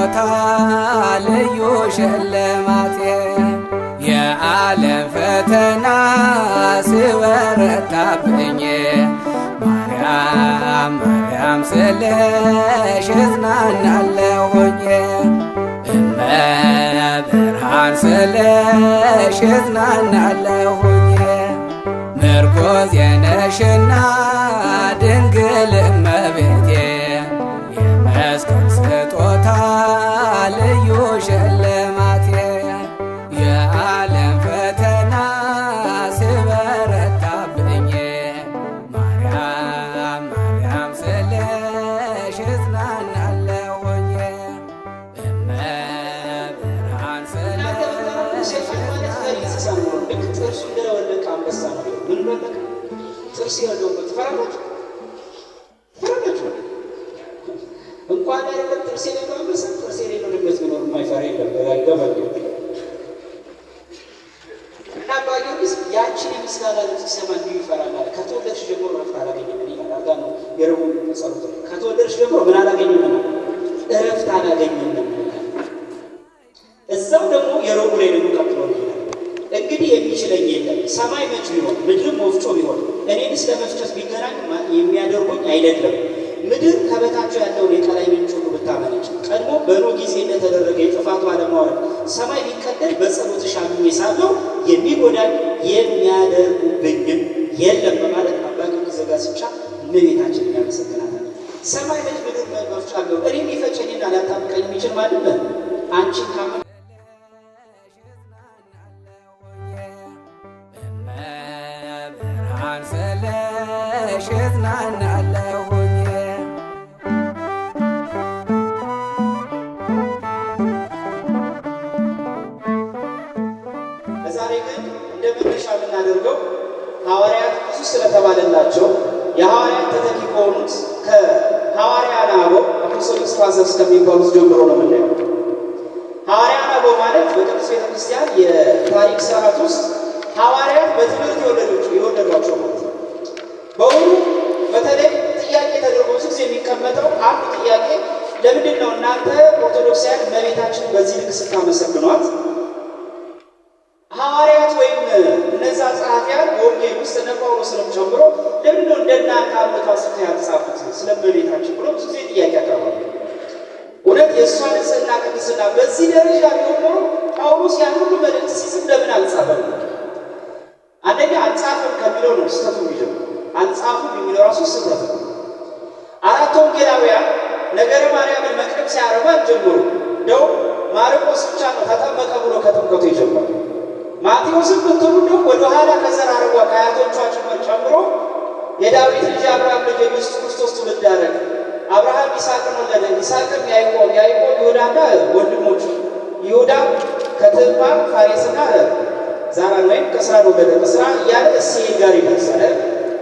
ስጦታ ልዩ ሽልማቴ የዓለም ፈተና ሲበረታብኝ ማርያም ማርያም ስልሽ እጽናናለሁኝ እመብርሃን ስልሽ እጽናናለሁኝ ምርኮዜ ነሽና ድንግል እመቤቴ የመስቀል ስጦታ ልዩ ሽልማቴ የዓለም ፈተና ሲበረታብኝ ማርያም ማርያም ስልሽ እጽናናለሁኝ እመብርሃን ስልሽ ጥርሱ እንደወለቀ አንበሳ ነው። ምን ወለቀ? ጥርስ ያለበት ፈራላችሁ ፈራላችሁ። እንኳን አይደለም ጥርስ የሌለው አንበሳ ጥርስ የሌለው ድመት ቢኖር የማይፈራ የለም። አይገባኝ እና አባ ጊዮርጊስ ያችን የምስጋና ድምፅ ሲሰማ እንዲሁ ይፈራል አለ። ከተወለድሽ ጀምሮ እረፍት አላገኘም ይላል። አጋ ነው የረቡዕ ጸሎት። ከተወለድሽ ጀምሮ ምን አላገኘም ነው? እረፍት አላገኘም ነው። እዛው ደግሞ የረቡዕ ላይ ደግሞ ቀጥሎ ይላል እንግዲህ የሚችለኝ የለም። ሰማይ መች ቢሆን ምድርም ወፍጮ ቢሆን እኔንስ ለመፍጨት ቢገናኝ የሚያደርጉኝ አይደለም። ምድር ከበታቸው ያለውን የቀላይ ምንጭ ሁሉ ብታመነጭ ቀድሞ በኖህ ጊዜ እንደተደረገ የጥፋቱ አለማውረድ ሰማይ ቢቀደል በጸሎትሽ አምኜ ሳለሁ የሚጎዳኝ የሚያደርጉብኝም የለም በማለት አባ ጊዮርጊስ ዘጋስጫ እመቤታችንን ያመሰግናታል። ሰማይ መች ምድር መፍጫ ቢሆን እኔ ሊፈጨኝና ሊያጣብቀኝ የሚችል ማንም አንቺን ካመ ብርሃን ስልሽ እጽናናለሁኝ ዛሬ ግን እንደ መነሻ የምናደርገው ሐዋርያት ብዙ ስለተባለላቸው የሐዋርያት ተተኪ ከሆኑት ከሐዋርያነ አበው አፖስቶሊክ ፋዘርስ ከሚባሉት ጀምሮ ነው የምናየው። ሐዋርያነ አበው ማለት በቅዱስ ቤተክርስቲያን የታሪክ ስርዓት ውስጥ ሐዋርያት በትምህርት የወለዷቸው ማለት ነው። በሁሉ በተለይ ጥያቄ ተደርጎ ብዙ ጊዜ የሚቀመጠው አንዱ ጥያቄ ለምንድን ነው እናንተ ኦርቶዶክሳውያን እመቤታችንን በዚህ ልክ ስታመሰግኗት ሐዋርያት ወይም እነዛ ጸሐፊያን በወንጌል ውስጥ እነ ጳውሎስንም ጨምሮ ለምንድን ነው እንደናንተ አመቷ ስታ ያልጻፉት ስለ እመቤታችን ብሎ ብዙ ጊዜ ጥያቄ ያቀርባሉ። እውነት የእሷ ንጽሕና ቅድስና በዚህ ደረጃ ቢሆን ኖሮ ጳውሎስ ያን ሁሉ መልእክት ሲጽፍ ለምን አልጻፈም? አንደኛ አልጻፈም ከሚለው ነው ስህተቱ የሚጀምረው። አልጻፉም የሚለው ራሱ ስህተት ነው። አራት ወንጌላውያን ነገረ ማርያምን መቅደም ሲያረባ ጀምሮ እንደው ማርቆስ ብቻ ነው ተጠመቀ ብሎ ከጥምቀቱ የጀመረው። ማቴዎስን ብትሉ እንደው ወደኋላ ከዘር አረጓ ከአያቶቿ ጭምር ጨምሮ የዳዊት ልጅ አብርሃም ልጅ ኢየሱስ ክርስቶስ ትውልድ አደረገ። አብርሃም ይስሐቅን ወለደ፣ ይስሐቅም ያዕቆብ፣ ያዕቆብ ይሁዳና ወንድሞቹ፣ ይሁዳ ከትዕማር ፋሬስና ዛራን ወይም ከስራን ወለደ። ከስራ እያለ እሴይ ጋር ይደርሳል።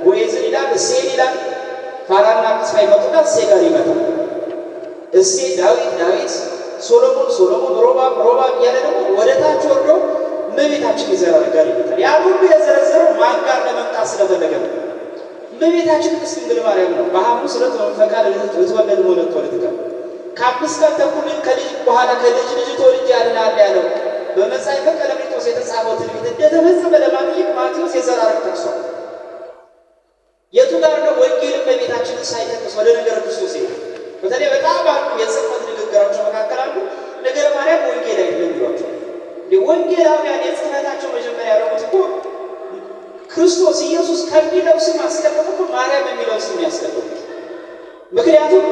ቦዔዝን ይላል፣ እሴይን ይላል። ፋራና ቅስፋ ይመጡና እሴይ ጋር ይመጣል። እሴይ ዳዊት፣ ዳዊት ሶሎሞን፣ ሶሎሞን ሮባም እያለ ደግሞ ወደ ታች ወርዶ እመቤታችን ይዘራል ጋር ይመጣል። ያን ሁሉ የዘረዘረው ማን ጋር ለመምጣት ስለፈለገ ነው? እመቤታችን ቅድስት ድንግል ማርያም ነው። በሐሙስ ዕለት በፈቃድ ልትወለድ መሆነት ወለድከ ከአምስት ቀን ተኩል ከልጅ በኋላ ከልጅ ልጅ ተወልጄ አድንሃለሁ ያለው በመጽሐፈ ቀለምንጦስ የተጻፈው ትንቢት እንደተፈጸመ ለማግኘት ማቴዎስ የዘር ሐረግ ጠቅሷል። የቱ ጋር ነው ወንጌል እመቤታችንን ሳይጠቅስ ወደ ነገረ ክርስቶስ ይሄዳል? በተለይ በጣም አንዱ የጽሕፈት ንግግራቸው መካከል አንዱ ነገረ ማርያም ወንጌል አይደለም ይሏቸዋል። ወንጌላውያን የጽሕፈታቸው መጀመሪያ ያደረጉት እኮ ክርስቶስ ኢየሱስ ከሚለው ስም አስቀድሞ ማርያም የሚለውን ስም ያስቀድሙት። ምክንያቱም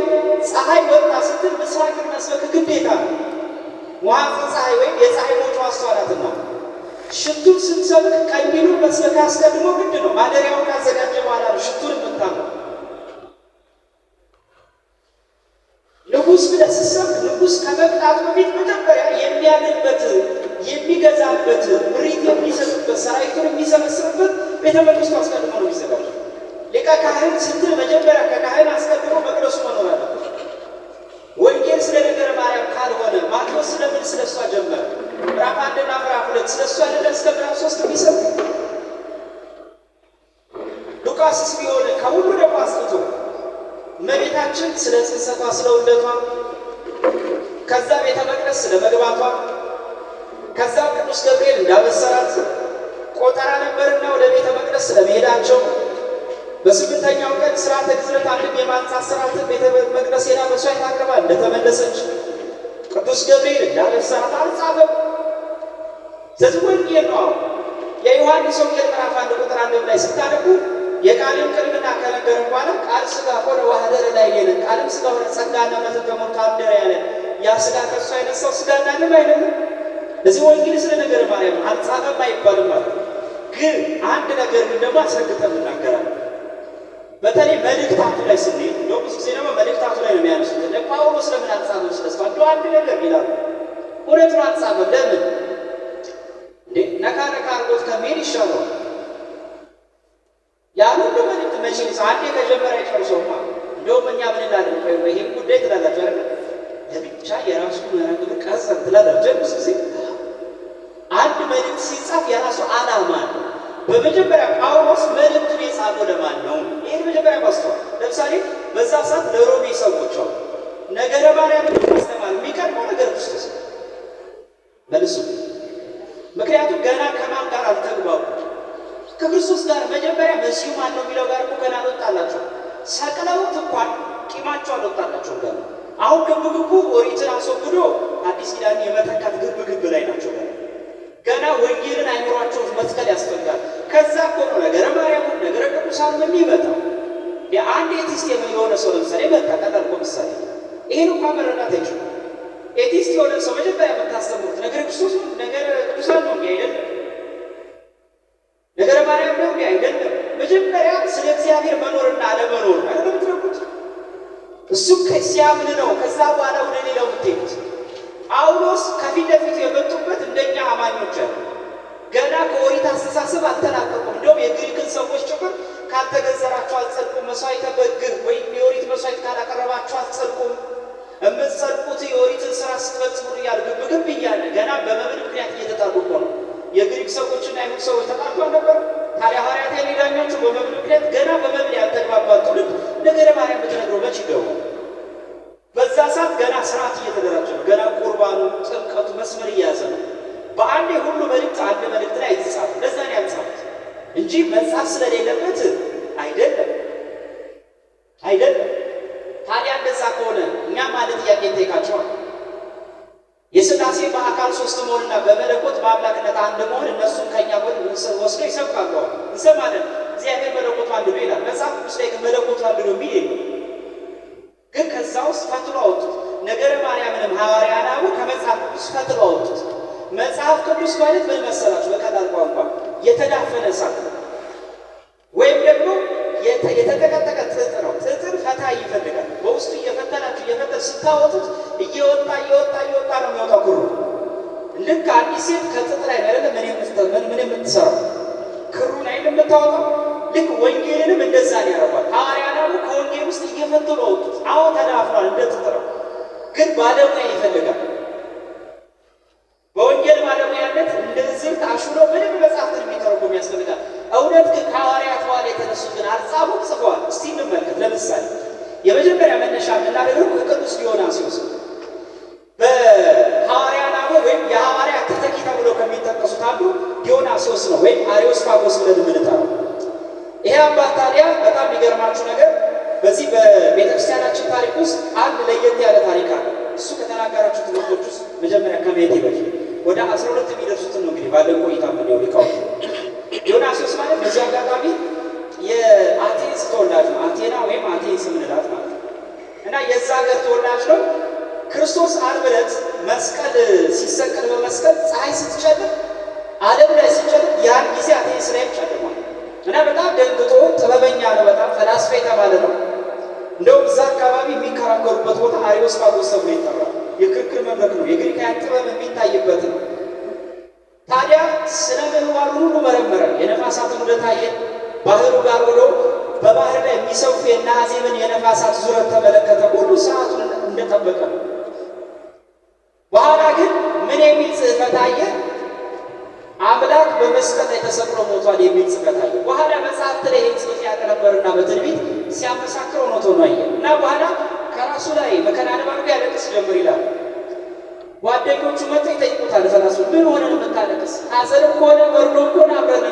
ፀሐይ ወጣ ስትል ምስራቅን መስበክ ግዴታ ነው። መዋዕለ ፀሐይ ወይም የፀሐይ መውጫዋ እሷ ናትና ሽቱን ስትሰብክ ቀንዲሉን መስበክ አስቀድሞ ግድ ነው። ማደሪያውን ካዘጋጀ በኋላ ነው ሽቱን የምታመው። ንጉሥ ብለህ ስትሰብክ ንጉሥ ከመምጣቱ በፊት መጀመሪያ የሚያድንበት የሚገዛበት ምሪት የሚሰጥበት ሰራዊቱን የሚሰበስብበት ቤተ መንግስቱ አስቀድሞ ነው የሚዘጋጀው። ሊቀ ካህን ስትል መጀመሪያ ከካህን አስቀድሞ መቅደሱ መኖር አለበት። ወንጌል ስለ ነገረ ማርያም ካልሆነ ማቴዎስ ስለምን ስለ እሷ ጀመረ? ምዕራፍ 1 እና ምዕራፍ 2 ስለ እሷ አይደለም እስከ ምዕራፍ 3 የሚሰብክ? ሉቃስስ ቢሆን ከሁሉ ደግሞ አስጥቶ እመቤታችን ስለ ጽንሰቷ ስለ ውልደቷ ከዛ ቤተ መቅደስ ስለመግባቷ ከዛ ቅዱስ ገብርኤል እንዳበሰራት ቆጠራ ነበርና ወደ ቤተ መቅደስ ስለመሄዳቸው በስምንተኛው ቀን ሥርዓተ ግዝረት አንድም የማንጻት ሥርዓትን ቤተ መቅደስ ሄዳ መስዋዕት አቅርባ እንደተመለሰች ቅዱስ ገብርኤል እንዳበሰራት አልጻፈም። ስለዚህ ወንጌል ነው። የዮሐንስ ወንጌል ምዕራፍ 1 ቁጥር 1 ላይ ስታነቡ የቃልን ቅድምና ከነገረ በኋላ ቃል ሥጋ ሆነ ወሐደረ ላዕሌነ ቃልም ሥጋ ሆነ ጸጋና እውነትን ተሞልቶ አደረ ያለ ያ ሥጋ ከእርሱ የነሳው ሥጋና ደም አይደለም። እዚህ ወንጌል ስለ ነገረ ማርያም አልጻፈም አይባልም ማለት ግን አንድ ነገር ግን ደግሞ አስረግጠን እናገራለን። በተለይ መልእክታቱ ላይ ስንሄድ እንደው ብዙ ጊዜ ደግሞ መልእክታቱ ላይ ነው የሚያነሱት። ጳውሎስ ለምን አልጻፈም ስለስፋ እንደው አንድ ነገር ይላሉ። እውነቱን አልጻፈም ለምን ነካ አድርጎት ከመሄድ ይሻለዋል። ያን ሁሉ መልእክት መቼ አንዴ ከጀመረ አይጨርሰውማ። እንደውም እኛ ምን እንላለን? ይሄን ጉዳይ ትላላችሁ አይደል? ለብቻ የራሱ መረግብ ቀሰም ትላላችሁ። ብዙ ጊዜ አንድ መልእክት ሲጻፍ የራሱ ዓላማ ነው። በመጀመሪያ ጳውሎስ መልእክቱን የጻፈው ለማን ነው? ይሄን መጀመሪያ ማስተዋል። ለምሳሌ በዛ ሰዓት ለሮሜ ሰዎች አሉ ነገረ ማርያም ማስተማር የሚቀርበው ነገር ክርስቶስ መልሱ። ምክንያቱም ገና ከማን ጋር አልተግባቡ? ከክርስቶስ ጋር መጀመሪያ መሲሁ ማን ነው የሚለው ጋር እኮ ገና አልወጣላቸው። ሰቅለውት እንኳን ቂማቸው አልወጣላቸው ገና። አሁን ግብግቡ ኦሪትን አስወግዶ አዲስ ኪዳን የመተካት ግብግብ ላይ ናቸው። ገና ወንጌልን አይምሯቸው መትከል ያስፈልጋል። ከዛ እኮ ነው ነገረ ማርያም ነገረ ቅዱሳን የሚመጣው። የአንድ ኤቲስት የሆነ ሰው ለምሳሌ መጣ ቀጠልኮ ምሳሌ ይሄን እንኳን መረዳት አይችሉም። ኤቲስት የሆነ ሰው መጀመሪያ የምታስተምሩት ነገረ ክርስቶስ ነገረ ቅዱሳን ነው አይደለም? ነገረ ማርያም ነው አይደለም? መጀመሪያ ስለ እግዚአብሔር መኖርና አለመኖር አይደለም የምትረኩት። እሱ ሲያምን ነው ከዛ በኋላ ወደ ሌላው የምትሄዱት። ጳውሎስ ከፊት ለፊት የመጡበት እንደኛ አማኞች አሉ። ገና ከኦሪት አስተሳሰብ አልተላቀቁም። እንደውም የግሪክን ሰዎች ጭምር ካልተገዘራችሁ አትጸድቁም፣ መስዋዕተ በግ ወይም የኦሪት መስዋዕት ካላቀረባችሁ አትጸድቁም፣ የምትጸድቁት የኦሪትን ስራ ስትፈጽሙ እያሉ ግብግብ እያለ ገና በመብል ምክንያት እየተጣሉ እኮ ነው። የግሪክ ሰዎችና አይሁድ ሰዎች ተጣልቶ ነበር። ታዲያ ሐዋርያት ሄዳኛችሁ በመብል ምክንያት ገና በመብል ያልተግባባ ትውልድ ነገረ ማርያም ብትነግረው መች ይገባል? በዛ ሰዓት ገና ስርዓት እየተደራጀ ነው። ገና ቁርባኑ ጥምቀቱ መስመር እየያዘ ነው። በአንዴ ሁሉ መልእክት አንድ መልእክት ላይ አይጻፍ። ለዛ ነው ያልጻፉት እንጂ መጻፍ ስለሌለበት አይደለም አይደለም። ታዲያ እንደዛ ከሆነ እኛ ማለት ጥያቄ እንጠይቃቸዋል። የሥላሴ በአካል ሶስት መሆንና በመለኮት በአምላክነት አንድ መሆን እነሱም ከኛ ጎን ወስዶ ይሰብካሉ። እንሰማለን። እግዚአብሔር መለኮቱ አንድ ነው ይላል መጽሐፍ ቅዱስ ላይ። ግን መለኮቱ አንድ ነው የሚል የለም። ግን ከዛ ውስጥ ፈትሎ አወጡት። ነገረ ማርያምንም ሐዋርያት አበው ከመጽሐፍ ቅዱስ ፈትሎ አወጡት። መጽሐፍ ቅዱስ ማለት ምን መሰላችሁ? በቀላል ቋንቋ የተዳፈነ እሳት ወይም ደግሞ የተጠቀጠቀ ጥጥ ነው። ጥጥን ፈታ ይፈልጋል። በውስጡ እየፈተናችሁ ስታወጡት እየወጣ ነው የሚወጣው ክሩ። ልክ አንዲት ሴት ከጥጥ ላይ አይደለም ምን የምትሰራው ክሩን አይደለም የምታወጣው። ልክ ወንጌልንም እንደዛ ነው ያደርጓል። ሐዋርያት አበው ከወንጌል ውስጥ እየፈተሉ አወጡት። አሁን ተዳፍኗል፣ እንደ ጥጥ ነው። ግን ባለሙያ ይፈልጋል። በወንጌል ባለሙያነት እንደዚህ ታሽሎ ምንም መጽሐፍትን የሚተረጎም ያስፈልጋል። እውነት ግን ከሐዋርያት በኋላ የተነሱትን አልጻፉም፣ ጽፈዋል። እስቲ እንመልከት። ለምሳሌ የመጀመሪያ መነሻ የምናደርገው ከቅዱስ ዲዮናስዮስ በሐዋርያት አበው ወይም የሐዋርያት ተተኪ ተብሎ ከሚጠቀሱት አንዱ ዲዮናስዮስ ነው፣ ወይም አርዮስፋጎስ ብለን የምንጠራው። ይሄ አባት ታዲያ በጣም የሚገርማችሁ ነገር በዚህ በቤተክርስቲያናችን ታሪክ ውስጥ አንድ ለየት ያለ ታሪክ አለ። እሱ ከተናገራችሁ ትምህርቶች ውስጥ መጀመሪያ ከመሄድ በፊት ወደ 12 የሚደርሱትን ነው እንግዲህ ባለን ቆይታ ምን ነው ሊቃው ዲዮናስዮስ ማለት በዚህ አጋጣሚ የአቴንስ ተወላጅ ነው። አቴና ወይም አቴንስ ምንላት ማለት ነው። እና የዛ ሀገር ተወላጅ ነው። ክርስቶስ ዓርብ ዕለት መስቀል ሲሰቀል በመስቀል ፀሐይ ስትጨልም ዓለም ላይ ሲጨልም ያን ጊዜ አቴንስ ላይ ጨልሟል። እና በጣም ደንግጦ ጥበበኛ ነው፣ በጣም ፈላስፋ የተባለ ነው። እንደውም እዛ አካባቢ የሚከራከሩበት ቦታ አርዮስፋጎስ ተብሎ ይጠራል። የክርክር መድረክ ነው። የግሪካውያን ጥበብ የሚታይበት ነው። ታዲያ ስነ ምህዋሩን ሁሉ መረመረ። የነፋሳትን ዑደት አየ። ባህሩ ጋር ሆኖ በባህር ላይ የሚሰፉ የነሐዜምን የነፋሳት ዙረት ተመለከተ። ሁሉ ሰዓቱን እንደጠበቀ ነው። በኋላ ግን ምን የሚል ጽሕፈት አየ? አምላክ በመስቀል ላይ ተሰቅሎ ሞቷል የሚል ጽሕፈት አየ። በኋላ መጽሐፍት ላይ ይህን ጽሑፍ ያውቅ ነበርና በትንቢት ሲያመሳክረው ነው ሆኖ አየ። እና በኋላ ከራሱ ላይ መከናነብ አድርጎ ያለቅስ ጀምር ይላል። ጓደኞቹ መጥተው ይጠይቁታል። ፈላሱ ምን ሆነ ነው የምታለቅስ? ሐዘንም ከሆነ መርዶም ከሆነ አብረን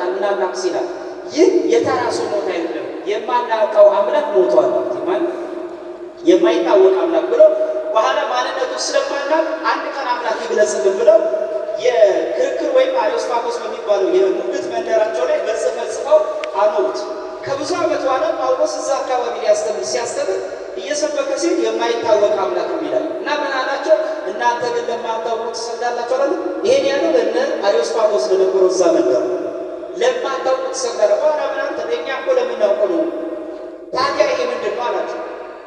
እናልቅስ ይላል። ይህ የተራ ሰው ሞት አይደለም፣ የማናውቀው አምላክ ሞቷል ማለት የማይታወቅ አምላክ ብለው በኋላ ማንነቱ ስለማናውቅ አንድ ቀን አምላክ ይግለጽልን ብለው የክርክር ወይም አሪዮስፋጎስ በሚባለው የሙግት መንደራቸው ላይ ጽፈው አኖሩት። ከብዙ ዓመት በኋላ ጳውሎስ እዛ አካባቢ ሲያስተምር እየሰበከ ሲል የማይታወቅ አምላክ ይላል እና ምን አላቸው? እናንተ ግን ለማታውቁት ትሰግዳላችሁ አላሉ። ይሄን ያለው ለነ አሪዮስፋጎስ ለነበረው እዛ መንደር ለማታውቁት ትሰግዳላችሁ። በኋላ ምናምን ተደኛ እኮ ለምናውቀው ነው። ታዲያ ይሄ ምንድን ነው አላቸው።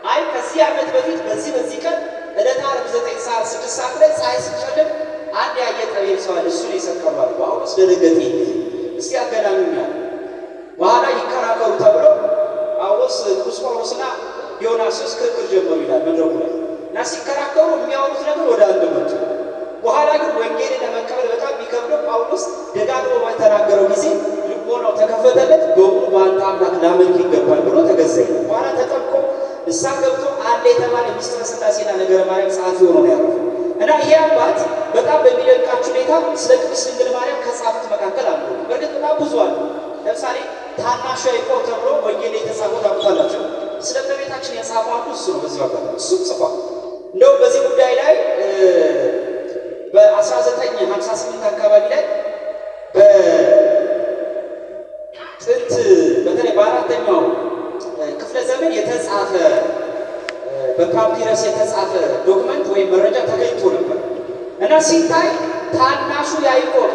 አይ ከዚህ ዓመት በፊት በዚህ ቀን ዕለተ ዓርብ 9 ሰዓት 6 ሰዓት ላይ ፀሐይ ስትጨልም አንድ ያየ ጠቢብ ሰው አለ፣ እሱን ይሰቀሏል። ጳውሎስ ደነገጠ። እስቲ አገናኙኛል በኋላ ይከራከሩ ተብለው ጳውሎስ ቅዱስ ጳውሎስና ዲዮናስዮስ ክርክር ጀመሩ ይላል መድረኩ ላይ እና ሲከራከሩ የሚያወሩት ነገር ወደ አንድ መጡ። በኋላ ግን ወንጌልን ለመቀበል በጣም ቢከብደው ጳውሎስ ደጋግሞ ባልተናገረው ጊዜ ልቦናው ተከፈተለት። በሙሉ በአንተ አምላክ ላመልክ ይገባል ብሎ ተገዘኝ። በኋላ ተጠምቆ ንስሐ ገብቶ አንድ የተባለ ምስጢረ ሥላሴና ነገረ ማርያም ጸሐፊ ሆኖ ነው ያረፈው እና ይሄ አባት በጣም በሚደንቃችሁ ሁኔታ ስለ ቅድስት ድንግል ማርያም ከጻፉት መካከል አንዱ ነው። በእርግጥ በጣም ብዙ አሉ። ለምሳሌ ታናሹ ያዕቆብ ተብሎ ወንጌል የተጻፈው ታውቃላችሁ። ስለ እመቤታችን የጻፈው አንዱ እሱ ነው። በዚህ ወቅት እሱም ጽፏል። እንደውም በዚህ ጉዳይ ላይ በ1958 አካባቢ ላይ በጥንት በተለይ በአራተኛው ክፍለ ዘመን የተጻፈ በፓፒረስ የተጻፈ ዶክመንት ወይም መረጃ ተገኝቶ ነበር እና ሲታይ ታናሹ ያዕቆብ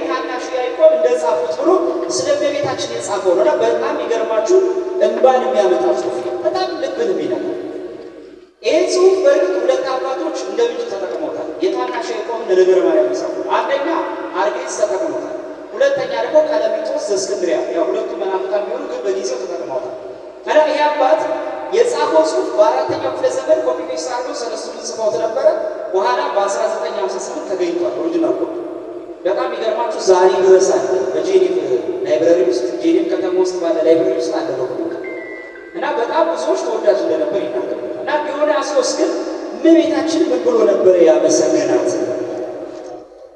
ታናሹ ያዕቆብ እንደጻፉት ብሎ ስለ እመቤታችን የጻፈው ነው እና በጣም ይገርማችሁ እንባን የሚያመጣ ጽሑፍ ነው። በጣም ልብን የሚነካ ይህ ጽሑፍ በእርግጥ ሁለት አባቶች እንደ ምንጭ ተጠቅመውታል። የታናሹ ያዕቆብ ለነገረ ማርያም የጻፈው አንደኛ አርጌስ ተጠቅመውታል፣ ሁለተኛ ደግሞ ቀለሚጦስ ዘእስክንድርያ። ያው ሁለቱ መናፍቃን ቢሆኑ ግን በጊዜው ተጠቅመውታል እና ይህ አባት የጻፈው ጽሑፍ በአራተኛው ክፍለ ዘመን ኮፒ ፔስት አድርገው ሰለስቱን ጽፈውት ነበረ። በኋላ በ1958 ተገኝቷል ኦሪጂናል ኮፒ። በጣም የሚገርማችሁ ዛሬ ድረስ አለ በጄኔቭ ላይብረሪ ውስጥ፣ ጄኔቭ ከተማ ውስጥ ባለ ላይብረሪ ውስጥ አለ ዶክመንት እና በጣም ብዙዎች ተወዳጅ እንደነበር ይናገራል። እና ዲዮናስዮስ ግን እመቤታችን ምን ብሎ ነበረ ያመሰገናት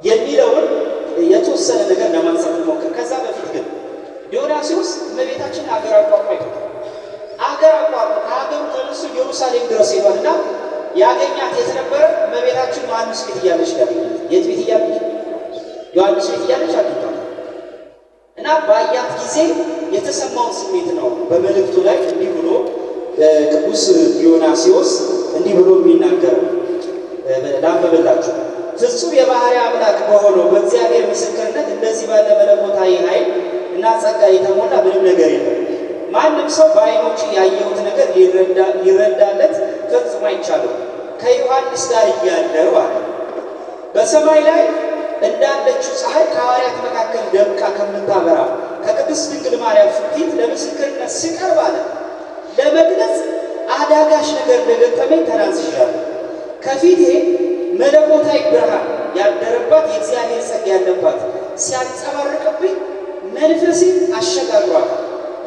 የሚለውን የተወሰነ ነገር ለማንሳት ሞክር። ከዛ በፊት ግን ዲዮናስዮስ እመቤታችን አገር አቋርጦ አይቶታል። አገር አቋርጦ ከሀገሩ ተነሱ ኢየሩሳሌም ድረስ ሄዷልና ያገኛት የት ነበረ? እመቤታችን ዮሐንስ ቤት እያለች ያገኛት። የት ቤት እያለች? ዮሐንስ ቤት እያለች አግኝቷል። እና ባያት ጊዜ የተሰማውን ስሜት ነው በመልእክቱ ላይ እንዲህ ብሎ ቅዱስ ዲዮናስዮስ እንዲህ ብሎ የሚናገረው ላንብብላችሁ። ፍጹም የባህርይ አምላክ በሆነው በእግዚአብሔር ምስክርነት እንደዚህ ባለ መለኮታዊ ኃይል እና ጸጋ የተሞላ ምንም ነገር የለም። ማንም ሰው በዓይኖቹ ያየሁት ነገር ሊረዳለት ፈጽሞ አይቻልም። ከዮሐንስ ጋር እያለሁ አለ በሰማይ ላይ እንዳለችው ፀሐይ ከሐዋርያት መካከል ደምቃ ከምታበራ ከቅድስት ድንግል ማርያም ፊት ለምስክርነት ስቀርብ አለ ለመግለጽ አዳጋች ነገር እንደገጠመኝ ተናዝዣለሁ። ከፊቴ መለኮታዊ ብርሃን ያደረባት የእግዚአብሔር ጸጋ ያለባት ሲያንጸባርቅብኝ መንፈሴን አሸጋግሯታል።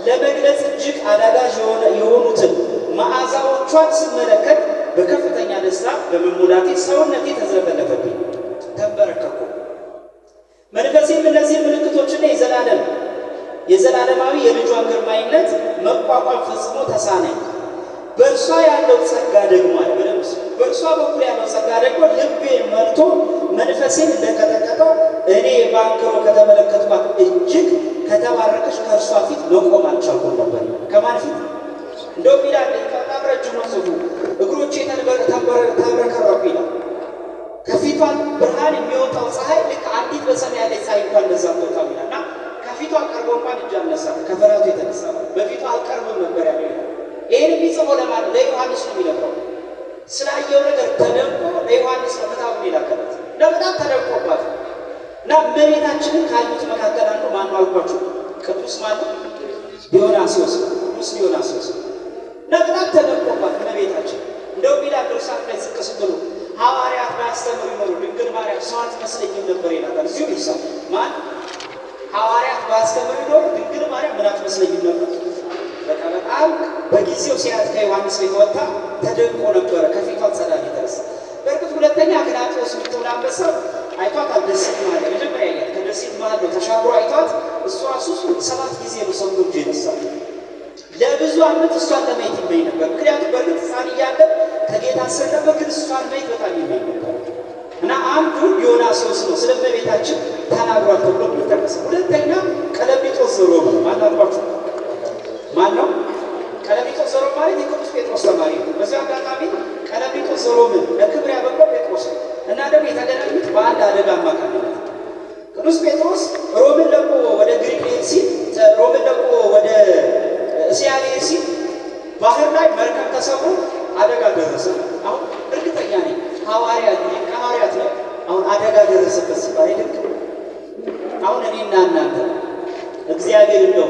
ለመግለጽ እጅግ አዳጋች የሆኑትን መዓዛዎቿን ስመለከት በከፍተኛ ደስታ በመሙላቴ ሰውነቴ ተዝረከረከብኝ፣ ተንበረከኩ። መንፈሴም እነዚህ ምልክቶችና የዘላለማዊ የልጇን ግርማዊነት መቋቋም ፈጽሞ ተሳነኝ። በእርሷ ያለው ጸጋ ደግሞ በእርሷ በኩል ያለው ጸጋ ደግሞ ልቤን መልቶ መንፈሴን እንደቀጠቀጠው እኔ ባንክሮ ከተመለከትኳት እጅግ ከተባረከች ከእርሷ ፊት መቆም አልቻልኩም ነበር። ከማን ፊት? እንደውም ይላል በጣም ረጅም ነው ጽሑፉ። እግሮቼ ተብረከረኩ ይላል። ከፊቷን ብርሃን የሚወጣው ፀሐይ ልክ አንዲት በሰማይ ያለች ፀሐይ እንኳን እንደዛ ወጣው ይላል እና ከፊቷ ቀርቦ እንኳን እጅ አልነሳም ከፍርሃቱ የተነሳ በፊቷ አልቀርብም ነበር ያለው ይላል። ይህን የሚጽፈው ለማን? ለዮሐንስ ነው የሚነግረው። ስላየው ነገር ተደንቆ ለዮሐንስ ነው ክታቡን የላከለት እና በጣም ተደንቆባት እና እመቤታችንን ካሉት መካከል አንዱ ማነው አልኳችሁ? ቅዱስ ማነው? ዲዮናስዮስ። ቅዱስ ዲዮናስዮስ እና በጣም ተደንቆባት እመቤታችን። እንደውም ይላል ድርሳን ላይ ዝቅ ስትሉ ሐዋርያት ባያስተምሩ ይኖሩ ድንግል ማርያም ሰው አትመስለኝም ነበር ይላታል። እዚሁ ይርሳል ማን? ሐዋርያት ባያስተምሩ ይኖሩ ድንግል ማርያም ምን አትመስለኝም ነበር። በቃ በጣም በጊዜው ሲያት ከዮሐንስ ቤት ወጣ ተደንቆ ነበረ ከፊቷ ጸዳል የተነሳ። በእርግጥ ሁለተኛ አግናጦስ የምትሆን አንበሳ አይቷታል። ደሴት ማለት መጀመሪያ ያያት ከደሴት ማለት ነው ተሻግሮ አይቷት እሷ ሱስ 7 ጊዜ ነው ሰው ልጅ ይነሳል። ለብዙ ዓመት እሷን ለማየት ይመኝ ነበር። ምክንያቱም በእርግጥ ሕፃን እያለ ከጌታ ሰለፈ፣ ግን እሷን ማየት በጣም ይመኝ ነበር እና አንዱ ዮናስዮስ ነው ስለ እመቤታችን ተናግሯል ተብሎ የሚጠቀሰው። ሁለተኛ ቀለሚጦስ ዘሮም ማናልኳችሁ ማን ነው? ቀለሚጦስ ዘሮም ማለት የቅዱስ ጴጥሮስ ተማሪ ነው። በዚህ አጋጣሚ ቀለሚጦስ ዘሮምን ለክብር ያበቃው ጴጥሮስ ነው እና ደግሞ የተገናኙት በአንድ አደጋ አማካኝነት ቅዱስ ጴጥሮስ ሮምን ለቆ ወደ ግሪክ ሊሄድ ሲል ሮምን ለቆ ወደ እስያ ሊሄድ ሲል ባህር ላይ መርከብ ተሰብሮ አደጋ ደረሰ። አሁን እርግጠኛ ነኝ ሐዋርያት ላይ አሁን አደጋ ደረሰበት ሲባል አይደለም። አሁን እኔና እናንተ እግዚአብሔር እንደው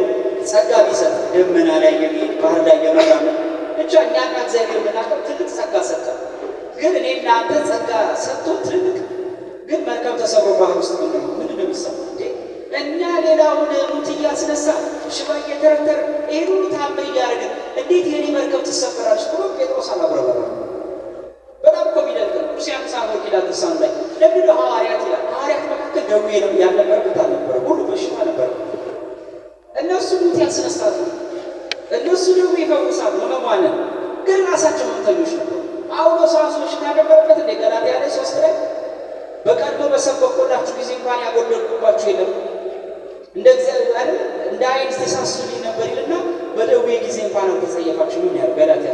ጸጋ ቢሰጥ ደመና ላይ የሚሄድ ባህር ላይ የመራመድ ብቻ እኛና እግዚአብሔር የምናውቀው ትልቅ ጸጋ ሰጠ። ግን እኔና አንተ ጸጋ ሰጥቶ ትልቅ ግን መርከብ ተሰብሮ ባህር ውስጥ ምንድን ነው የሚሰማው? እኛ ሌላውን ሙት እያስነሳ ሽባ እየተረተረ ይሄን ሁሉ ታምር እያደረግን እንዴት የኔ መርከብ ትሰበራለች ብሎ ጴጥሮስ አላብረበረ። በጣም እኮ የሚደንቅ ነው። ሩሲያን ሳቦት ይላል ልሳኑ ላይ ለምንድን ነው ሐዋርያት ይላል። ሐዋርያት መካከል ደዌ ያልነበረበት አልነበረም፣ ሁሉ በሽታ ነበረ። እነሱ ሙት ያስነሳሉ፣ እነሱ ደግሞ ይፈውሳሉ ህመሟንን፣ ግን ራሳቸው ህመምተኞች ነበሩ። ጳውሎስ ራሱ በሽታ ነበረበት። እንደ ገላትያ ላይ 3 ላይ በቀድሞ በሰበኩላችሁ ጊዜ እንኳን ያጎደልኩባችሁ የለም እንደ እግዚአብሔር አይደል እንደ አይን ተሳስቶኝ ነበር ይልና በደዌ ጊዜ እንኳን አልተጸየፋችሁ ምን ያህል ገላትያ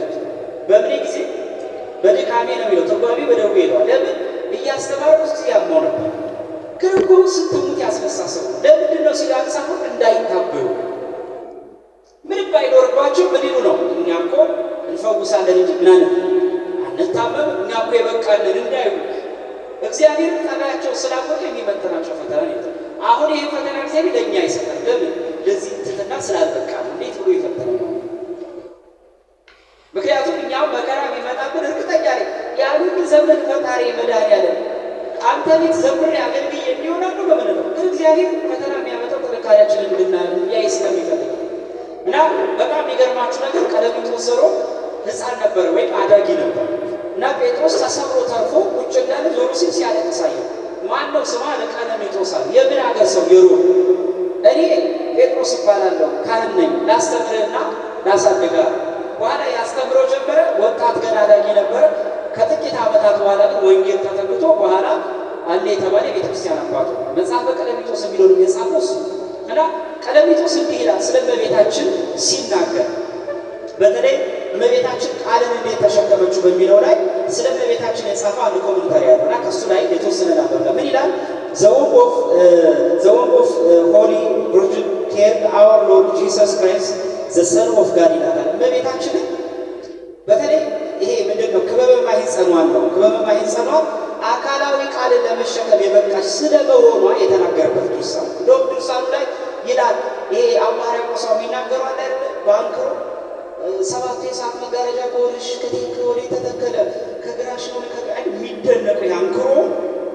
በምን ጊዜ በድካሜ ነው የሚለው ተጓቢ በደዌ ነው። ለምን እያስተማርኩ ጊዜ ያመው ነበር። ግን እኮ ስትሙት ያስነሳሰው ለምንድን ነው ሲላል ሳይሆን እንዳይታበዩ ምንም ባይኖርባቸው ምን ይሉ ነው እኛ እኮ እንፈውሳለን እንጂ ምን አንታመም እኛ እኮ የበቃለን እንዳይሉ እግዚአብሔር ጠባያቸው ስላወቀ የሚመጥናቸው ፈተና ነው። አሁን ይሄ ፈተና እግዚአብሔር ለኛ ይሰጣል። ለምን ለዚህ ትትና ስላልበቃ ነው። እንዴት ብሎ ይፈተናል? ምክንያቱም እኛው መከራ የሚመጣብን እርግጠኛ ነኝ ያሉት ዘመን ፈጣሪ መድኃኒዓለም አንተ ቤት ዘምሬ አገልግዬ እንዲሆናሉ በምን ነው? ግን እግዚአብሔር ፈተና የሚያመጣው ጥንካሬያችንን እንድናይ ስለሚፈልግ እና በጣም የሚገርማችሁ ነገር ቀለሚጦስ ዘሮም ሕፃን ነበር ወይም አዳጊ ነበር እና ጴጥሮስ ተሰብሮ ተርፎ ቁጭ እንዳለ ዞሮ ሲል ሲያለቅስ አየው። ማን ነው ስሟ? ቀለሚጦስ አለ። የምን አገር ሰው? የሮም። እኔ ጴጥሮስ እባላለሁ፣ ካህን ነኝ፣ ላስተምርህና ላሳድግህ። በኋላ ያስተምረው ጀመረ። ወጣት ገና አዳጊ ነበረ። ከጥቂት ዓመታት በኋላ ግን ወንጌል ተተክቶ በኋላ አለ የተባለ ቤተክርስቲያን አባቱ መጽሐፈ ቀለሚጦስ የሚለውን የጻፈው እሱ እና ቀለሚጦስ እንዲህ ይላል ስለ እመቤታችን ሲናገር በተለይ እመቤታችን ቃልን እንዴት ተሸከመችው በሚለው ላይ ስለ እመቤታችን የጻፈ አንድ ኮሜንታሪ ያለና ከሱ ላይ የተወሰነ ነበር። ምን ይላል? The womb of Holy Virgin carried our Lord Jesus Christ, the Son of God ይላል። እመቤታችን በተለይ ይሄ ምንድነው ክበበ ማኅፀኗን ነው። ክበበ ማኅፀኗን አካላዊ ቃልን ለመሸከም የበቃች ስለመሆኗ የተናገረበት ድርሳን እንደውም ድርሳኑ ላይ ይላል። ይሄ አማርያ ቆሳው የሚናገሩ አለ ባንክሮ 7 የእሳት መጋረጃ ከወርሽ ከወዴ ተተከለ ከግራሽ ሆነ ከቀኝ የሚደነቅ ያንክሮ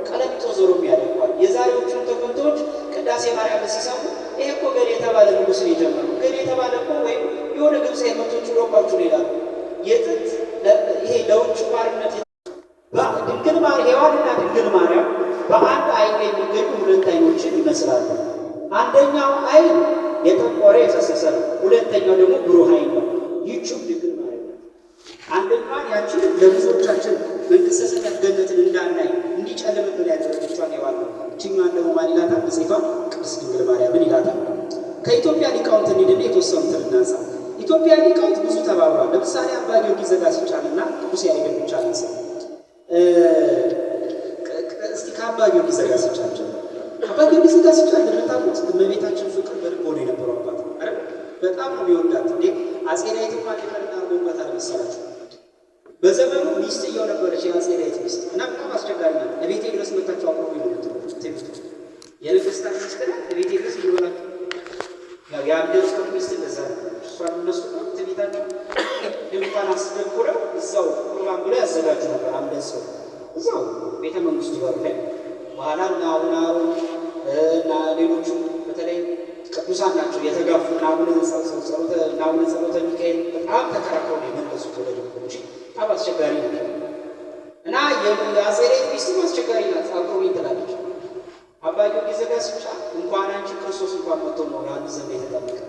ቀለሚጦስ ዘሮም ያደርጓል። የዛሬዎቹን ተፈንቶች ቅዳሴ ማርያም ሲሰሙ ይሄ እኮ ገሌ የተባለ ንጉሥ ነው የጀመረው ገሌ የተባለ እኮ ወይም የሆነ ግብፅ የመቶች ሮባችሁ ይላሉ። የጥንት ይሄ ለውጭ ባርነት ድንግል ማርያም ሔዋንና ድንግል ማርያም በአንድ አይን የሚገኙ 2 አይኖችን ይመስላሉ። አንደኛው አይን የጠቆረ የፈሰሰ ነው። ሁለተኛው ደግሞ ብሩህ አይን ነው። ይህችም ድንግል ማርያም አንደኛዋን ያችን ለብዙዎቻችን መንግሥተ ሰማያት ገነትን እንዳናይ እንዲጨልምብን ያደረገችዋን ሔዋን ነው። እችኛዋን ደግሞ ማን ይላታል? ብፅዕቷን ቅድስት ድንግል ማርያምን ይላታል። ከኢትዮጵያ ሊቃውንት እንሂድና የተወሰኑትን እናንሳ። ኢትዮጵያ ሊቃውንት ብዙ ተባብሯል። ለምሳሌ አባ ጊዮርጊስ ዘጋስጫንና ቅዱስ ያሬድን ብቻ አንሳ። እስቲ ከአባ ጊዮርጊስ ዘጋስጫን ጀምር። አባ ጊዮርጊስ ዘጋስጫ እንደምታውቁት እመቤታችን ፍቅር በልቦ ነው የነበረው አባት ነው አይደል? በጣም ነው የሚወዳት። እንዴ አጼ ዳዊት እንኳን ሊፈልግ አድርጎበታል መሰላችሁ። በዘመኑ ሚስትየው ነበረች የአጼ ዳዊት ሚስት እና በጣም አስቸጋሪ ነው። እቤቴ ድረስ መታችሁ አቅርቡ ይሉት የነገስታት ሚስት ናት። እቤቴ ድረስ ይሆናችሁ ያው የአምደር ሰው ሚስት እንደዛ እሷን እነሱ ትቤታቸው ድምጣን አስደኩረው እዛው ቁርባን ብሎ ያዘጋጁ ነበር። አምደር ሰው እዛው ቤተ መንግስቱ በር ላይ በኋላ አቡነ አሮን እና ሌሎቹ በተለይ ቅዱሳን ናቸው የተጋፉ አቡነ ጸሎተ ሚካኤል በጣም ተከራክረው ነው የመለሱት ወደ ድንቁ እንጂ በጣም አስቸጋሪ ነበር እና የአጼሬት ሚስቱ አስቸጋሪ ናት። አብሮኝ ትላለች። አባ ጊዮርጊስ ዘጋስጫ እንኳን አንቺ ክርስቶስ እንኳን መጥቶ ነው ዮሐንስ ዘንድ የተጠመቀ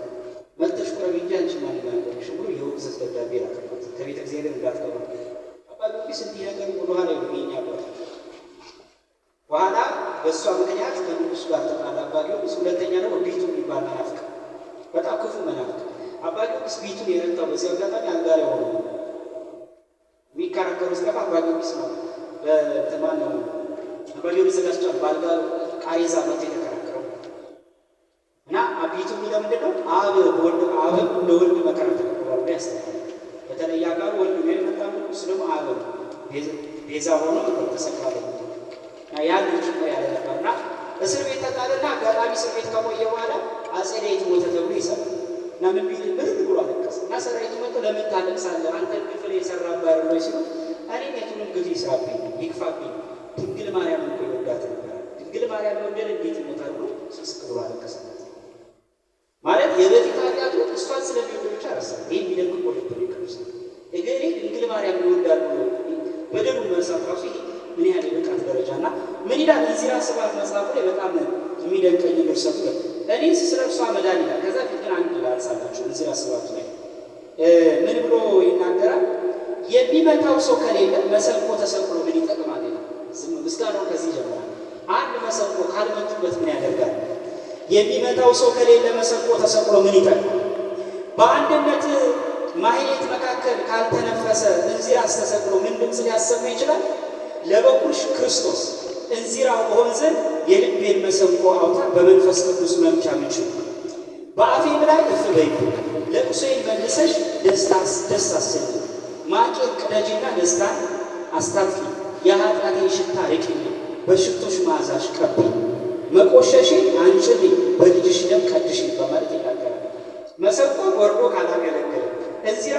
መጥተሽ ቁረቢ እንጂ አንቺ ማን ያገኝሽ ብሎ የውግዘት ደብዳቤ ላከባት። ከቤተ እግዚአብሔር እንዳትገባ አባ ጊዮርጊስ እንዲህ ነገር ወደኋላ ይገኛል። በኋላ በእሷ ምክንያት ከንጉሱ ጋር ተጣላ አባ ጊዮርጊስ። ሁለተኛ ደግሞ ቢቱ የሚባል መናፍቅ፣ በጣም ክፉ መናፍቅ። አባ ጊዮርጊስ ቢቱን የረታው በዚህ አጋጣሚ አልጋ ላይ ሆኖ የሚከራከሩ እስከፋ አባ ጊዮርጊስ ነው። በተማን ነው አባ ጊዮርጊስ ዘጋስጫ ባልጋ ቃሬዛ መጥቶ የተከራከረው እና ቢቱ የሚለው ምንድን ነው? አብ ለወልድ መከራ ተቀብሏል ብሎ ያስተምራል። በተለይ አጋሩ ወልድ ነው የመጣው፣ እሱ ደግሞ አብ ቤዛ ሆኖ ተሰቅሏል። ያን ጭምር ያለ ነበርና እስር ቤት ተጣለና አጋጣሚ እስር ቤት ከቆየ በኋላ አጼሬት ሞተ ተብሎ ይሰማል እና ምን ቢል ምንም ብሎ አለቀሰ እና ሰራዊቱ መጥቶ ለምን ታለቅሳለህ? አንተ ክፍል የሰራብህ አይደል ሲሉ እኔም የቱንም ግፍ ይስራብኝ ይክፋብኝ፣ ድንግል ማርያም እኮ ይወዳት ነበር፣ ድንግል ማርያም የወደደ እንዴት ይሞታል ብሎ ስስቅ ብሎ አለቀሰ። ማለት የበፊት ኃጢአቱ እሷን ስለሚወድ ብቻ ረሳ። ይህ የሚደንቅ እኮ ነበር። ቅዱስ እገሌ ድንግል ማርያም ይወዳል ብሎ በደሉ መርሳት ራሱ ይሄ ምን ያህል የብቃት ደረጃ እና ምን ይላል እንዚራ ስብሐት መጽሐፉ ላይ በጣም የሚደንቀኝ ድርሰቱ ላይ እኔ ስለ እርሷ መዳን ይላል። ከዛ ፊት ግን አንድ ላንሳላችሁ። እንዚራ ስብሐት ላይ ምን ብሎ ይናገራል? የሚመታው ሰው ከሌለ መሰንቆ ተሰቅሎ ምን ይጠቅማል ይላል። ምስጋናው ከዚህ ይጀምራል። አንድ መሰንቆ ካልመቱበት ምን ያደርጋል? የሚመታው ሰው ከሌለ መሰንቆ ተሰቅሎ ምን ይጠቅማል? በአንድነት ማህሌት መካከል ካልተነፈሰ እንዚራስ ተሰቅሎ ምን ድምፅ ሊያሰማ ይችላል? ለበኩርሽ ክርስቶስ እንዚራው በሆን ዘንድ የልቤን መሰንቆ አውታር በመንፈስ ቅዱስ መምቻ ምንጭ በአፌም ላይ እፍ በይብኝ፣ ለቅሶዬን መልሰሽ ደስ አሰኝ፣ ማቄን ቅደጂና ደስታን አስታጥቂ፣ የኃጢአቴን ሽታ ርቂኝ፣ በሽቶሽ መዓዛሽ ቀቢኝ፣ መቆሸሽን አንጭልኝ፣ በልጅሽ ደም ቀድሽኝ በማለት ይናገራል። መሰንቆ ወርዶ ካላገለገለ እንዚራ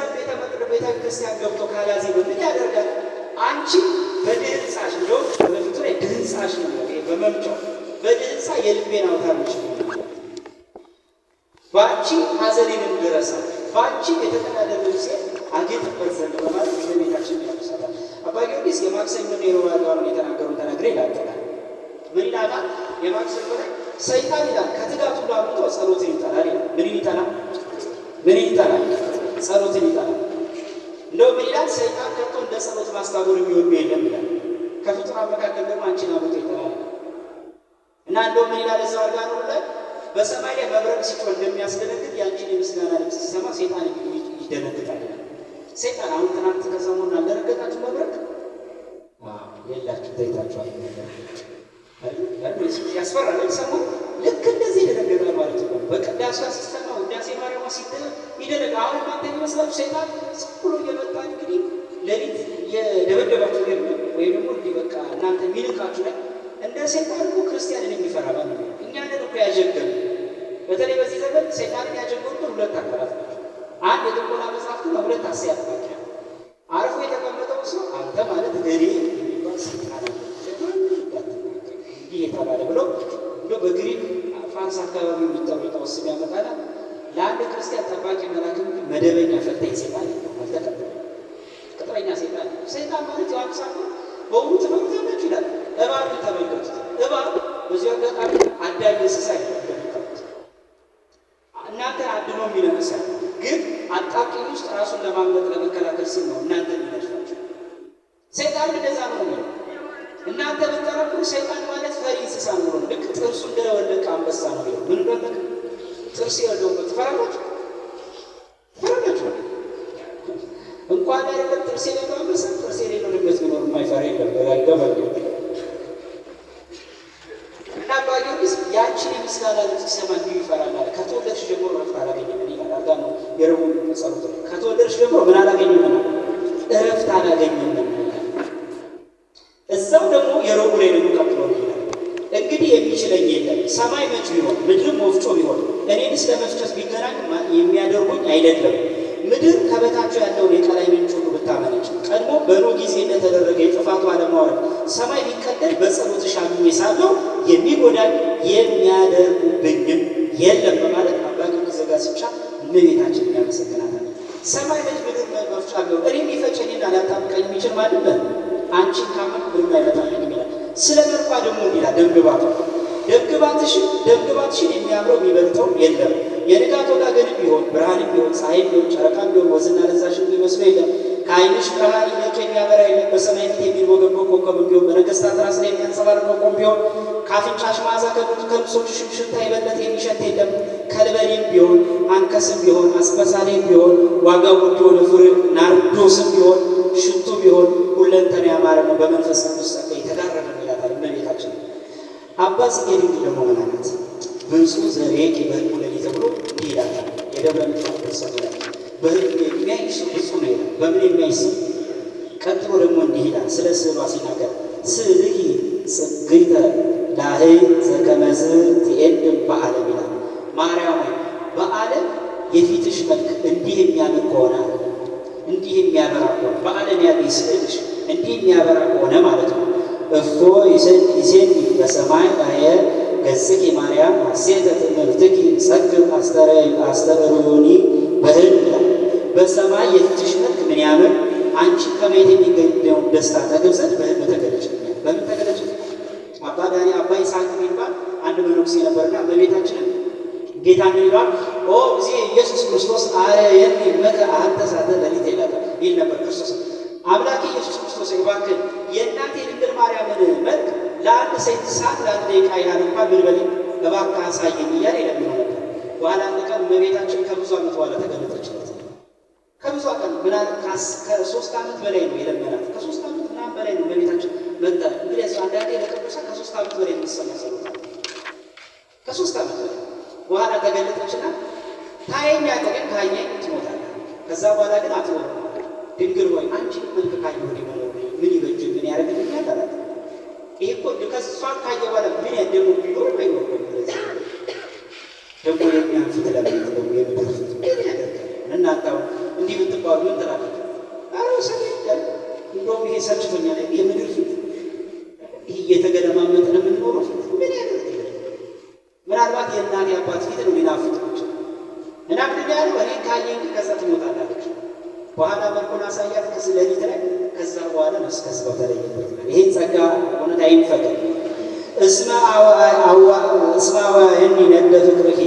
ቤተ ክርስቲያን ገብቶ ካላዜመ ምን ያደርጋል? አንቺ በድህንጻሽ እንደው በፊቱ ላይ ድህንጻሽ ነው በመምጫው በድህንጻ የልቤን አውታር ነሽ። በአንቺ ሐዘኔን እንድረሳ በአንቺ የተቀዳደረ ልብሴ አጌጥበት ዘንድ በማለት ለቤታችን ያመሳታል። አባ ጊዮርጊስ የማክሰኞና የሮባን የተናገሩን ተናግሬ ይላቀላል። ምን ይላል? የማክሰኞ ላይ ሰይጣን ይላል ከትጋቱ ሁሉ አብልጦ ጸሎትን ይጠላል ይላል። ምን ይጠላል? ጸሎትን ይጠላል። እንደው ምን ይላል? ሰይጣን ከቶ እንደ ጸሎት ማስታወር የሚወዱ የለም ይላል። ከፍጡራን መካከል ደግሞ አንቺን አብልጦ ይጠላል እና እንደው ምን ይላል? እዛው አልጋ ነው ላይ በሰማይ ላይ መብረቅ ሲጮህ እንደሚያስደነግጥ የአንቺን የምስጋና ድምፅ ሲሰማ ሰይጣን ይደነግጣል። ሰይጣን አሁን ትናንት ከሰሞኑን አልደነገጣችሁ? መብረቅ የላችሁ ተይታችኋል። ያስፈራል። ሰሞኑን ልክ እንደዚህ ይደነግጣል ማለት ነው። በቅዳሴ ሲሰማ ውዳሴ ማርያም ይደነግጣል። አሁን እናንተ የሚመስላችሁ ሰይጣን ብሎ እየመጣ እንግዲህ ሌሊት የደበደባችሁ ወይ ደግሞ እንዲህ በቃ እናንተ የሚልካችሁ ላይ እንደ ሰይጣን እኮ ክርስቲያንን የሚፈራ ማለት ነው። እኛን እኮ ያጀገሉ በተለይ በዚህ ዘመን ሰይጣንን ያጀገሉ ሁለት አካላት ናቸው። አንድ የጥንቆላ መጽሐፍትና ሁለት ሐሰት ናቸው። አርፎ የተቀመጠው ሰው አንተ ማለት ገሬ የሚባል ሰይጣን እንዲህ የተባለ ብሎ በግሪክ ፍራንስ አካባቢ የሚታወቀው ስም ያመጣል። ለአንድ ክርስቲያን ጠባቂ መላክ መደበኛ ፈታኝ ሰይጣን አልተቀበለ ቅጥረኛ ሰይጣን ማለት ዮሐንስ በእውኑ ትመልከታችሁ ይላል። እባብን ተመልከቱት። እባብ በዚህ አጋጣሚ አዳኝ እንስሳ ይመለከቱት እናንተ አድኖ የሚነሳል ግን አጣብቂኝ ውስጥ ራሱን ለማምለጥ ለመከላከል ሲል ነው እናንተ የሚነድፋችሁ። ሰይጣን እንደዛ ነው የሚለው። እናንተ ብትጠረጥሩ ሰይጣን ማለት ፈሪ እንስሳ ነው። ልክ ጥርሱ እንደወለቀ አንበሳ ነው የሚለው። ምን እንደወለቀ ጥርስ የለውበት ትፈራላችሁ? እንኳን አይደለም ጥርስ የሌለው አንበሳ ጥርስ የሌለው ድመት ቢኖር የማይፈራ የለም። ገበል እና አባ ጊዮርጊስ ያችን የምስጋና ድምፅ ሲሰማ እንዲሁ ይፈራል። ከተወለድሽ ጀምሮ እረፍት አላገኘም ይላል። አርጋ ነው የረቡዕ ጸሎት። ከተወለድሽ ጀምሮ ምን አላገኘም? እረፍት አላገኘም። እዛው ደግሞ የረቡዕ ላይ ደግሞ ቀጥሎ ይላል እንግዲህ የሚችለኝ የለም። ሰማይ መች ቢሆን ምድርም ወፍጮ ቢሆን እኔንስ ለመፍጨት ቢገናኝ የሚያደርጉኝ አይደለም። ምድር ከበታቸው ያለውን የቀላይ ምንጭ ሁሉ ብታመነጭ ቀድሞ በኖህ ጊዜ እንደተደረገ የጥፋቱ አለማውረድ ሰማይ ቢቀደል በጸሎትሽ አምኜ ሳለሁ የሚጎዳኝ የሚያደርጉብኝም የለም በማለት አባ ጊዮርጊስ ዘጋስጫ እመቤታችንን ያመሰግናታል። ሰማይ መች ምድር መፍጫ ቢሆን እኔም ሊፈጨኝና ሊያጣብቀኝ የሚችል ማንም አንቺን ካመንኩ ምንም አይመጣልኝም ይላል። ስለ መልኳ ደግሞ ይላል ደምግባትሽን የሚያምረው የሚበልጠው የለም። የንጋት ወጋገን ቢሆን ብርሃንም ቢሆን ፀሐይም ቢሆን ጨረቃም ቢሆን ወዝና ለዛሽም ቢመስለው የለም። ከዓይንሽ ብርሃን ይልቅ የሚያበራ የለም። በሰማይ ፊት የሚርወገበው ኮከብም ቢሆን በነገሥታት ራስ ላይ የሚያንጸባርቀው ቆብ ቢሆን ከአፍንጫሽ መዓዛ ከልብሶችሽም ሽታ የበለጠ የሚሸት የለም። ከልበሌም ቢሆን አንከስም ቢሆን አስበሳሌም ቢሆን ዋጋው ውድ የሆነ ፍሬ ናርዶስም ቢሆን ሽቱ ቢሆን ሁለንተና ያማረ ነው፣ በመንፈስ ቅዱስ ጸጋ የተጋረደ ነው ይላታል እመቤታችን። አባ ጽጌ ድንግል ደግሞ ምን አላት? ብፁዕ ዘሬኪ በሕልሙ ሌሊት ብሎ እንዲህ ይላታል። የደብረ ምጥማቅ ድርሰቱ ላይ በሕልሙ የሚያይ ሰው ብፁዕ ነው ይላል። በምን የሚያይ ሰው? ቀጥሎ ደግሞ እንዲህ ይላል ስለ ስዕሏ ሲናገር ስእልኪ ጽግይተ ላህይ ዘከመዝ ትዔድም በዓለም ይላል። ማርያም ሆይ በዓለም የፊትሽ መልክ እንዲህ የሚያምር ከሆነ እንዲህ የሚያበራ ከሆነ በዓለም ያለ ስዕልሽ እንዲህ የሚያበራ ከሆነ ማለት ነው። እፎ ይሴኒ በሰማይ ላየ ገጽኪ ማርያም ሐሴተ ትምህርትኪ ጸግብ አስተርእዮኒ በሕልም ይላል። በሰማይ የፊትሽ መልክ ምን ያምር፣ አንቺ ከማየት የሚገኘውን ደስታ ጠግብ ዘንድ በሕልም ተገለጭልኛል። በምን ተገለጭ? አባ ዳኒ አባ ይስሐቅ የሚባል አንድ መነኩሴ ነበርና በቤታችንን ጌታ ምን ይሏል? ኦ ጊዜ ኢየሱስ ክርስቶስ አርአየኒ መከ አንተ ሳተ ሌሊት ይል ነበር። ክርስቶስ አምላኬ ኢየሱስ ክርስቶስ እባክህ የእናቴ ድንግል ማርያምን መልክ ለአንድ ሰዓት ለአንድ ደቂቃ ያህል እንኳን ምን በለኝ እባክህ አሳየኝ እያለ ይለምነው ነበር። በኋላ አንድ ቀን እመቤታችን ከብዙ ዓመት በኋላ ተገለጠችለት። ከብዙ ቀን ከ3 ዓመት በላይ ነው የለመናት። ከ3 ዓመት ምናምን በላይ ነው እመቤታችን መጣ። እንግዲህ አንዳንዴ ለቅዱሳን ከ3 ዓመት በላይ የሚሰማ ጸሎት ከ3 ዓመት በላይ በኋላ ተገለጠችና ታየኛለህ፣ ግን ካየኝ ትሞታለህ። ከዛ በኋላ ግን አትሞትም። ድንግል ሆይ አንቺ መልክ ካየሁ መኖር ምን ይበጅ ምን ያደርግልኛል አላት። ይሄ እኮ ከእሷን ካየ በኋላ ምን ያደሙ ቢኖር አይኖርም። ደግሞ የሚያንፍት ለምን ደግሞ የምድር ፊት ምን ያደርጋል? እናንተው እንዲህ ብትባሉ ምን ትላለች? አረ ሰለቸኝ፣ እንደውም ይሄ ሰልችቶኛል። የምድር ፊት ይሄ እየተገለማመጥን የምንኖረው ፊት ምን ያደርግልኛል? ምናልባት የእናቴ አባት ፊት ነው ሊናፍቅ እና ምንድን ያለው እኔ ካየኝ ከዛ ትሞታላለች። በኋላ መልኩን አሳያት ከስለሊት ላይ ከዛ በኋላ መስከስበው ተለየበት። ይሄን ጸጋ እውነት አይንፈቀድ። እስመ አዋህኒ ነደ ፍቅርኪ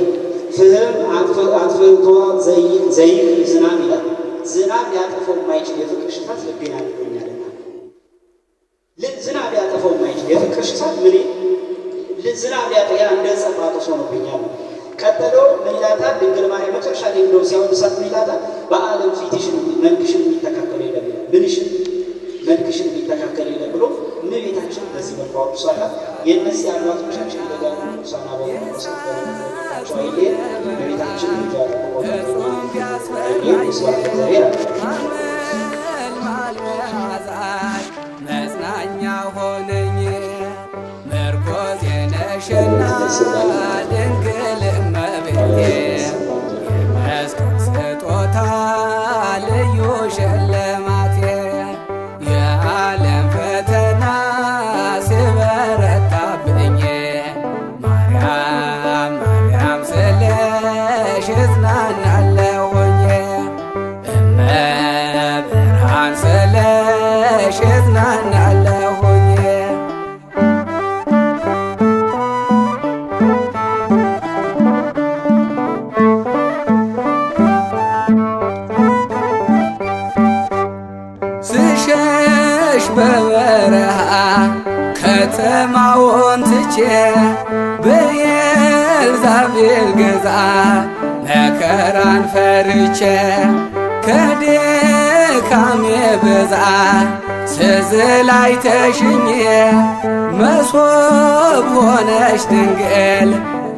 ፍህም አጥፍቶ ዘይቅ ዝናብ ይላል። ዝናብ ሊያጠፈው የማይችል የፍቅር ሽታት ልቤን አድርጎኛልና። ዝናብ ሊያጠፈው የማይችል የፍቅር ሽታት ዝናብ ሊያጠያ እንደ ጸባጦስ ሆኖብኛል። ቀጥሎ ምን ይላታል? ድንግል ማርያም መጨረሻ ላይ እንደው ሲያወድሳት ምን ይላታል? በዓለም ፊትሽን መልክሽን የሚተካከል የለም ብልሽን መልክሽን የሚተካከል የለም ብሎ እመቤታችን በዚህ መልኩ አውድሷላት። የእነዚህ አባቶቻችን ደጋግ ሳና በመሰት በመቸው አይሌ እመቤታችን ልጇ መጽናኛ ሆነኝ መርኮዝ የነሽና ድንግል እመቤቴ የመስቀል ስጦታ ልዩ ሽልማቴ የዓለም ፈተና ሲበረታብኝ ማርያም ማርያም ስለሽ እጽናናለሁኝ እመብርሃን ስለሽ እጽናናለሁኝ። ስሸሽ በበረሃ ከተማውን ትቼ በኤልዛቤል ግዛት መከራን ፈርቼ ከድካሜ ብዛት ስዝል አይተሽኝ መሶብ ሆነሽ ድንግል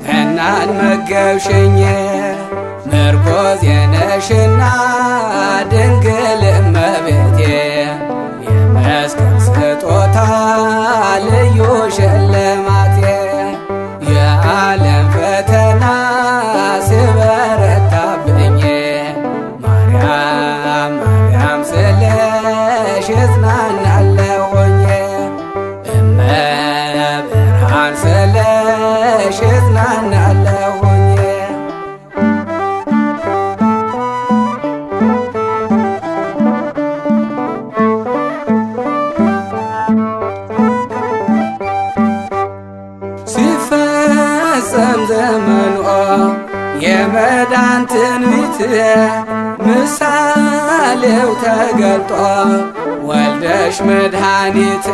ቀናን መገብሽኝ ምርኮዝ የነሽና ድንግል እመቤቴ የመስቀል ስጦታ ልዩ ሽልማቴ የዓለም ፈተና ሲበረታብኝ ማርያም ማርያም ስለሽ እጽናናለሁኝ እመብርሃን ስለሽ እጽናናለሁኝ። ዘመኗ የመዳን ትንቢት ምሳሌው ተገልጦ ወልደሽ መድኃኒት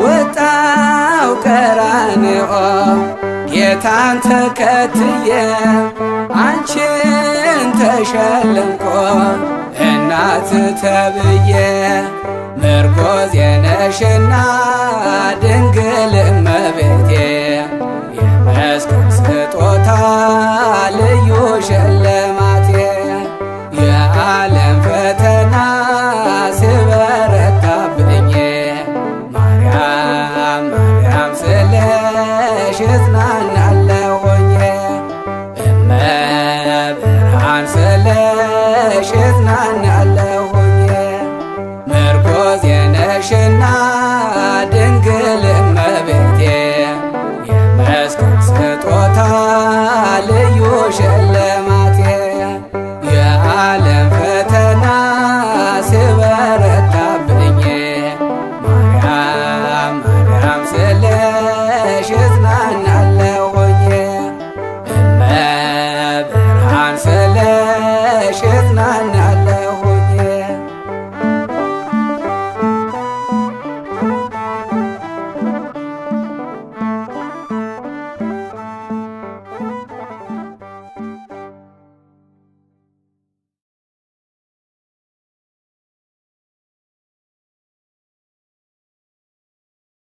ወጣው ቀራንዮ ጌታን ተከትዬ አንቺን ተሸለምኮ እናት ተብዬ ምርኮዝ የነሽና ድንግል እመቤቴ